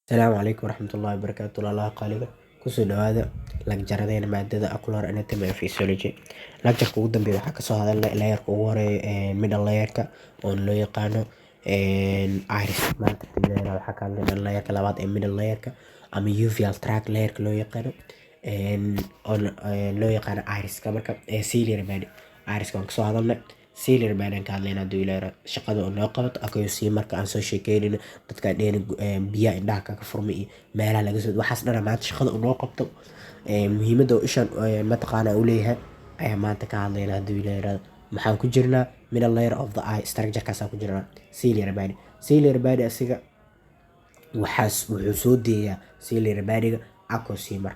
Asalaamu calaykum waraxmatullaahi wabarakaatu walaalaha qaaliga kusoo dhawaada lagjaradeen maadada ocular anatomy and physiology. Lagjarka ugu dambeeya waxaa kasoo hadalnay layerka ugu horeeya middle layerka oo loo yaqaano iris. Maanta waxaa ka hadlaynaa layerka labaad ee middle layerka ama uveal tract layerka loo yaqaano oo loo yaqaano iriska. Marka ciliary body iriska waan kasoo hadalnay. ciliary body ka hadlaynaa haduu ilaahay shaqada oo noo qabato accuracy marka aan soo sheekeynayno dadka dheen biyaha indhaha ka furmay iyo meelaha laga soo waxaas dhan maanta shaqada oo noo qabto muhiimadda oo ishan mataqaana uu leeyahay ayaa maanta ka hadlaynaa haduu ilaahay maxaan ku jirnaa middle layer of the eye structure kaas ku jirnaa ciliary body. Ciliary body asiga wuxuu soo deeyaa ciliary body acosimar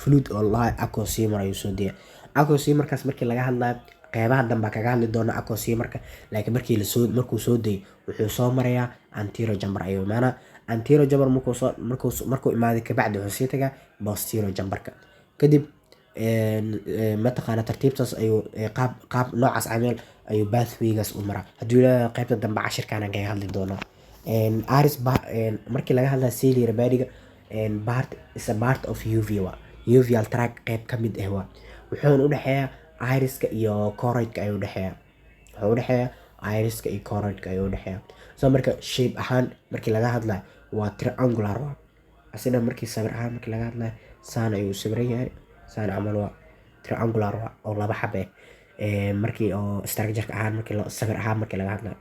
fluid oo la acosimar ayuu soo deeyaa. Acosimarkaas markii laga hadlayo qeybaha dambe kaga hadli doona acosimarka laakiin markuu soo deeyo wuxuu soo marayaa anterior chamber ayuu imaanaa. Anterior chamber markuu imaado kabacdi wuxuu sii tagaa posterior chamberka kadib mataqaana tartiibtaas ayuu qaab noocaas camal ayuu pathwaygaas u maraa. Haduu ilaahay qeybta dambe cashirkaan kaga hadli doonaa iris markii laga hadlayo ciliary body is a part of uveal tract qeyb ka mid ah wuxuuna u dhexeeyaa iriska iyo choroidka ayuu u dhexeeyaa. Wuxuu u dhexeeyaa iriska iyo choroidka ayuu u dhexeeyaa. So marka shape ahaan markii laga hadlayo waa triangular asina markii sawir ahaan markii laga hadlayo saan ayuu sawiran yahay saan camal waa triangular oo laba xabe markii oo structure ahaan markii sawir ahaan markii laga hadlayo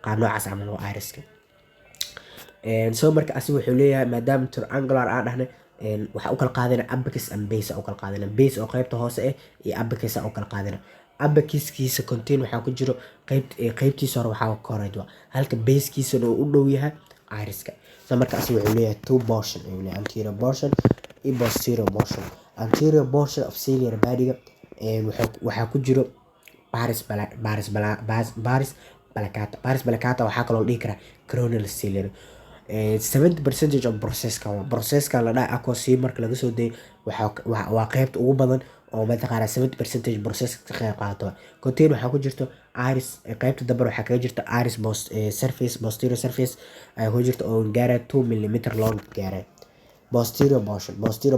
qaab noocaas camal waa iriska. So marka asiga wuxuu leeyahay maadaama triangular aan dhahnay waxa u kala qaadana abacis and base u kala qaadana base oo qaybta hoose ah iyo abacis u kala qaadana. Abaciskiisa contain waxa ku jiro qaybtiisa hore waxa choroid halka basekiisa uu u dhow yahay iriska. So marka asiga wuxuu leeyahay two portion ayuu leeyahay anterior portion iyo posterior portion. Anterior portion of ciliary body waxa ku jiro pars placata waxa kale oo dhihi kara coronal ciliary 70% of processka la dhahay acosimarka laga soo deeyo waa qaybta ugu badan oo mataqaana 70% processka ka qayb qaato. Contain waxa ku jirto iris qaybta dambe waxa kaga jirta iris posterior surface ay ku jirto oo gaara 2 mm long gaara. Posterior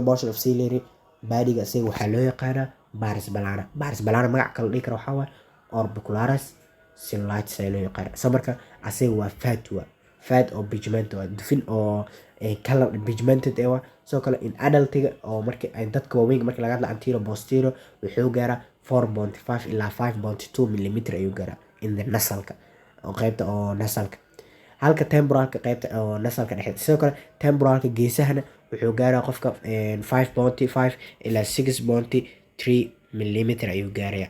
portion of ciliary body asiga waxa loo yaqaanaa pars plana magac kale dhihi karo waxa waa orbicularis sinoatus ay loo yaqaanaa. So marka asiga waa fat or pigment dufin oo color pigmented soo kale in adultiga oo markii ay dadka waaweyn markii laga hadlayo anterior posterior wuxuu gaaraa 4.5 ilaa 5.2 mm ayuu gaaraa in the nasalka oo qaybta oo nasalka. Halka temporalka qaybta oo nasalka dhexe soo kale temporalka geesahana wuxuu gaaraa qofka 5.5 ilaa 6.3 mm ayuu gaarayaa.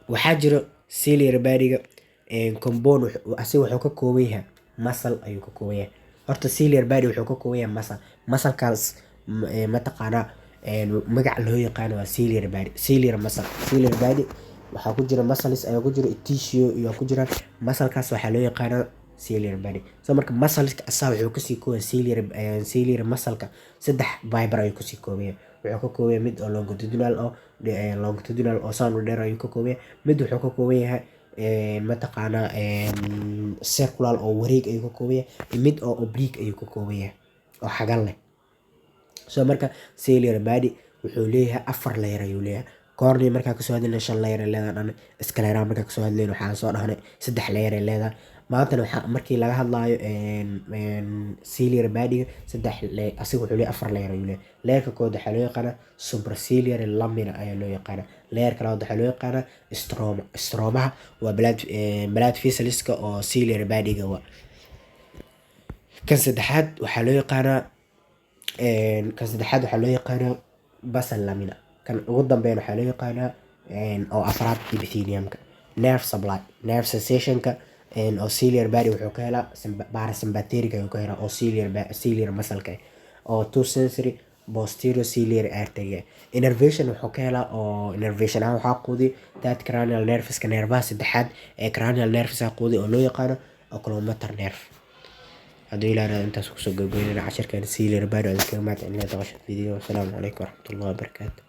Waxaa jiro ciliary body compound asiga wuxuu ka kooban yahay muscle ayuu ka kooban yahay. Horta ciliary body wuxuu ka kooban yahay muscle mataqaana magac loo yaqaan waa ciliary muscle. Ciliary body waxa ku jira muscles ayaa ku jira tissue iyo ku jira musclekaas waxa loo yaqaan ciliary body. So marka muscleska asaa wuxuu ka sii kooban ciliary muscleka saddex fiber ayuu ka sii kooban yahay. Wuxuu ka kooban yahay mid oo longitudinal oo saan u dheer ayuu ka kooban yahay. Mid wuxuu ka kooban yahay mataqaana circular oo wareeg ayuu ka kooban yahay mid oo oblique ayuu ka kooban yahay oo xagal leh. So marka ciliary body wuxuu leeyahay 4 layer ayuu leeyahay. Cornea marka ka soo hadlayna 5 layer ay leedahay sclera marka ka soo hadlayna waxaan soo dhahnay 3 layer ay leedahay. Maanta waxa markii laga hadlayo ciliary body asiga wuxuu leeyahay 4 layer ayuu leeyahay. Layerka koowaad waxa loo yaqaanaa supraciliary lamina ayaa loo yaqaanaa. Layerka labaad waxa loo yaqaanaa stroma waa blood vessels oo ciliary body-ga waa. Kan saddexaad waxa loo yaqaanaa basal lamina. Kan ugu dambeeyna waxa loo yaqaanaa oo afraad epitheliumka. Nerve supply nerve sensationka oo ciliary body wuxuu ka helaa parasympathetic ayuu ka helaa oo ciliary muscle-ka oo two sensory posterior ciliary artery. Innervation wuxuu ka helaa oo innervation ahaan waxa quudi that cranial nerveska nervaha saddexaad ee cranial nerveska quudi oo loo yaqaano oculomotor nerve. Haduu ilaahay intaas ku soo gabagabeeyna casharkan ciliary body oo iska maad in la daawasho video. Assalaamu calaykum waraxmatullaahi wabarakaatuh.